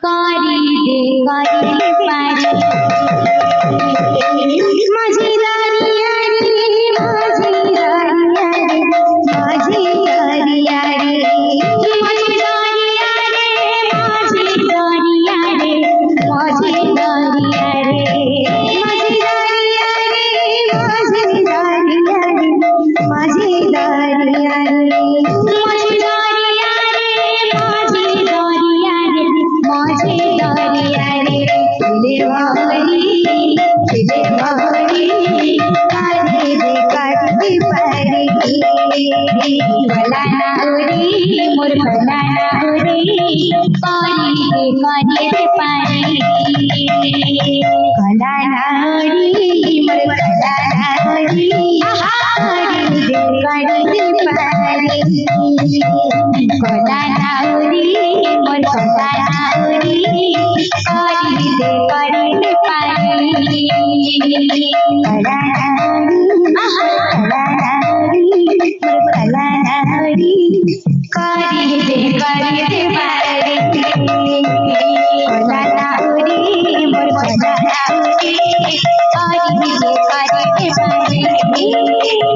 করিতে করিতে পারি মাঝি দাঁড়িয়ে রে মাঝি দাঁড়িয়ে রে মাঝি দাঁড়িয়ে রে মাঝি দাঁড়িয়ে রে মাঝি দাঁড়িয়ে রে মাঝি দাঁড়িয়ে রে মাঝি দাঁড়িয়ে রে মাঝি দাঁড়িয়ে রে মাঝি দাঁড়িয়ে রে মাঝি দাঁড়িয়ে রে মাঝি দাঁড়িয়ে রে মাঝি দাঁড়িয়ে রে দেবারি দেবারি কারে দে কাটতে পারি বলানা উরি মোর বলানা উরি করিতে করিতে পারি কলানা উরি মোর কলানা উরি করিতে করিতে পারি কলানা উরি মোর কলানা উরি করিতে করিতে পারি কলানা করিতে করিতে পারি কলানা উরি মোর কলানা উরি করিতে করিতে পারি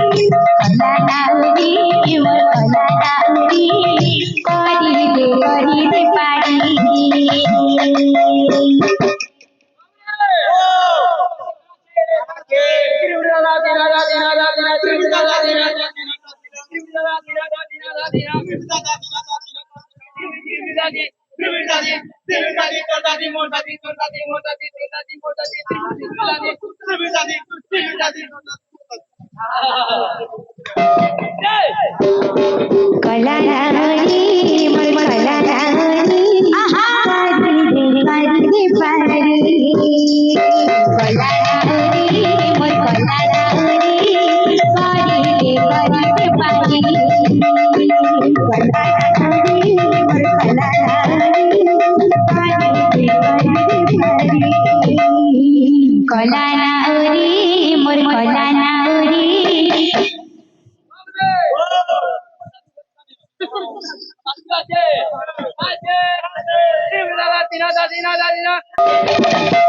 কলানা উরি মোর কলানা উরি করিতে করিতে পারি কলানা উরি মোর কলানা উরি করিতে করিতে পারি কলানা উরি মোর কলানা উরি করিতে করিতে পারি কলানা উরি মোর কলানা উরি করিতে করিতে পারি কলানা উরি মোর কলানা উরি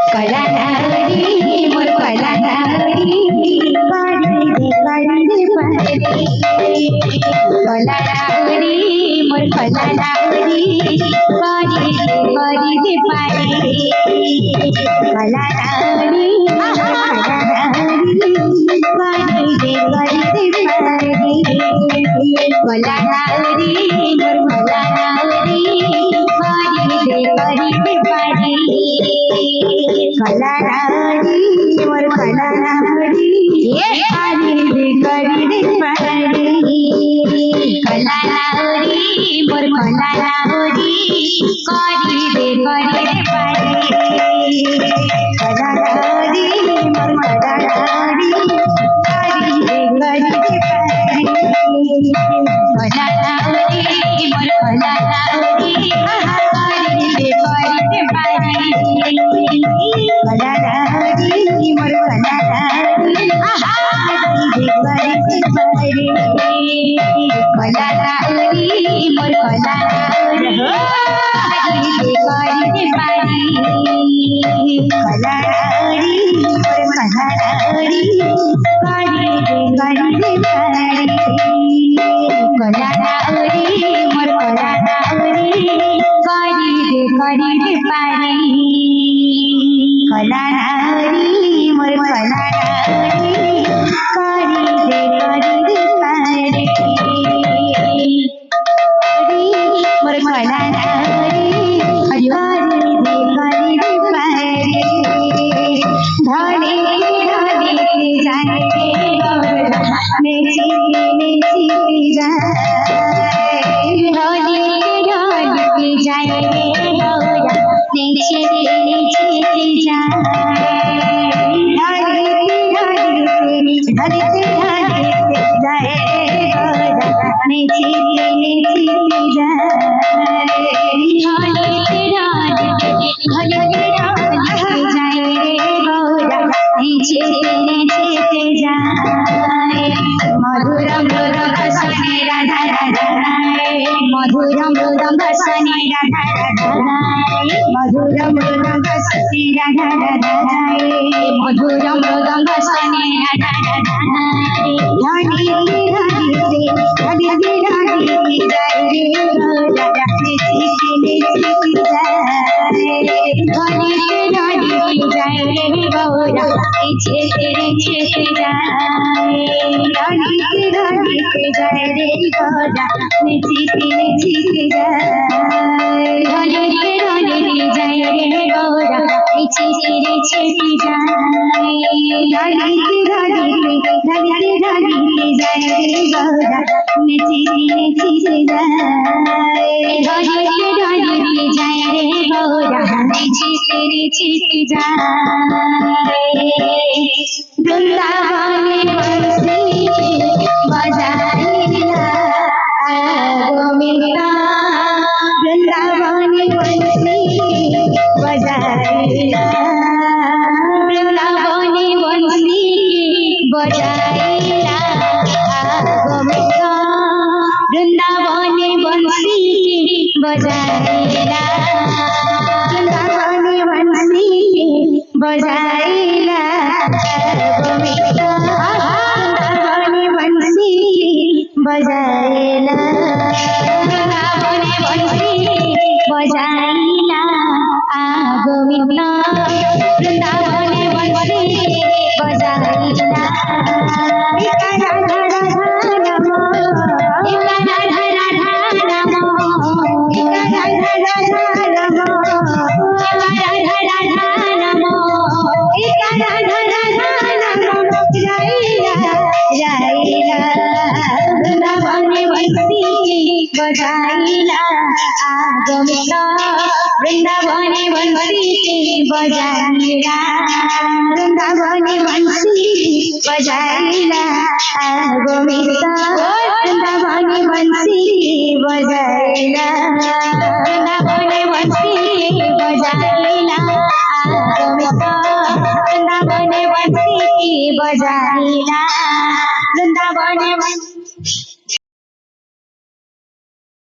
কলানা উরি মোর কলানা উরি করিতে করিতে পারি কলানা উরি মোর কলানা উরি করিতে করিতে পারি কলানা উরি মোর কলানা উরি করিতে করিতে পারি কলানা উরি মোর কলানা উরি করিতে করিতে পারি কলানা উরি মোর কলানা উরি করিতে করিতে পারি কলানা উরি মোর কলানা উরি করিতে করিতে পারি কলানা উরি মোর কলানা উরি করিতে করিতে পারি কলানা উরি মোর কলানা উরি করিতে করিতে পারি কলানা উরি মোর কলানা উরি করিতে করিতে পারি কলানা উরি মোর কলানা উরি করিতে করিতে পারি কলানা উরি মোর কলানা উরি করিতে করিতে পারি কলানা উরি মোর কলানা উরি করিতে করিতে পারি কলানা উরি মোর কলানা উরি করিতে করিতে পারি মোর কলানা উরি করিতে করিতে পারি ধরে ধরে যায় নেচি নেচি যায় ধরে ধরে যায় নেচি নেচি যায় ধরে ধরে ধরে ধরে যায় নেচি নেচি যায় ধরে ধরে ধরে যায় নেচি নেচি যায় মধুরম মধুরম বসনে রাধা রাধা মধুরম মধুরম বসনে রাধা রাধা मधुर मृदंग सती राधा राधा रे मधुर मृदंग सने राधा राधा रे रानी रानी रे रानी रानी जय रे राधा ने चिने चिने जय रानी रानी जय रे गौरा पीछे तेरे छेते जाए रानी रानी जय रे गौरा पीछे तेरे छेते जाए रानी रानी जय रे गौरा पीछे तेरे छेते जाए रानी रानी रानी जय रे गौरा पीछे तेरे छेते जाए रानी रानी जय रे गौरा पीछे तेरे छेते जाए वृंदावन बंसी बजाइला गोविंदा वृंदावन बंसी बजाइला वृंदावन बंसी बजाइला गोविंदा वृंदावन बंसी बजाइला वृंदावन बंसी बजाइला गोविंदा वृंदावन बंसी बजाइला वृंदावन बंसी बजाइला गोविंदा वृंदावन बंसी बजाइला राधा राधा नमो राधा राधा नमो राधा राधा नमो राधा राधा नमो राधा राधा नमो जाइला जाइला वृंदावन बंसी बजाइला गोविंदा वृंदावन बंसी बजाइला वृंदावन बंसी बजाइला गोविंदा वृंदावन बंसी बजाइला वृंदावन बंसी बजाइला गोविंदा वृंदावन बंसी बजाइला वृंदावन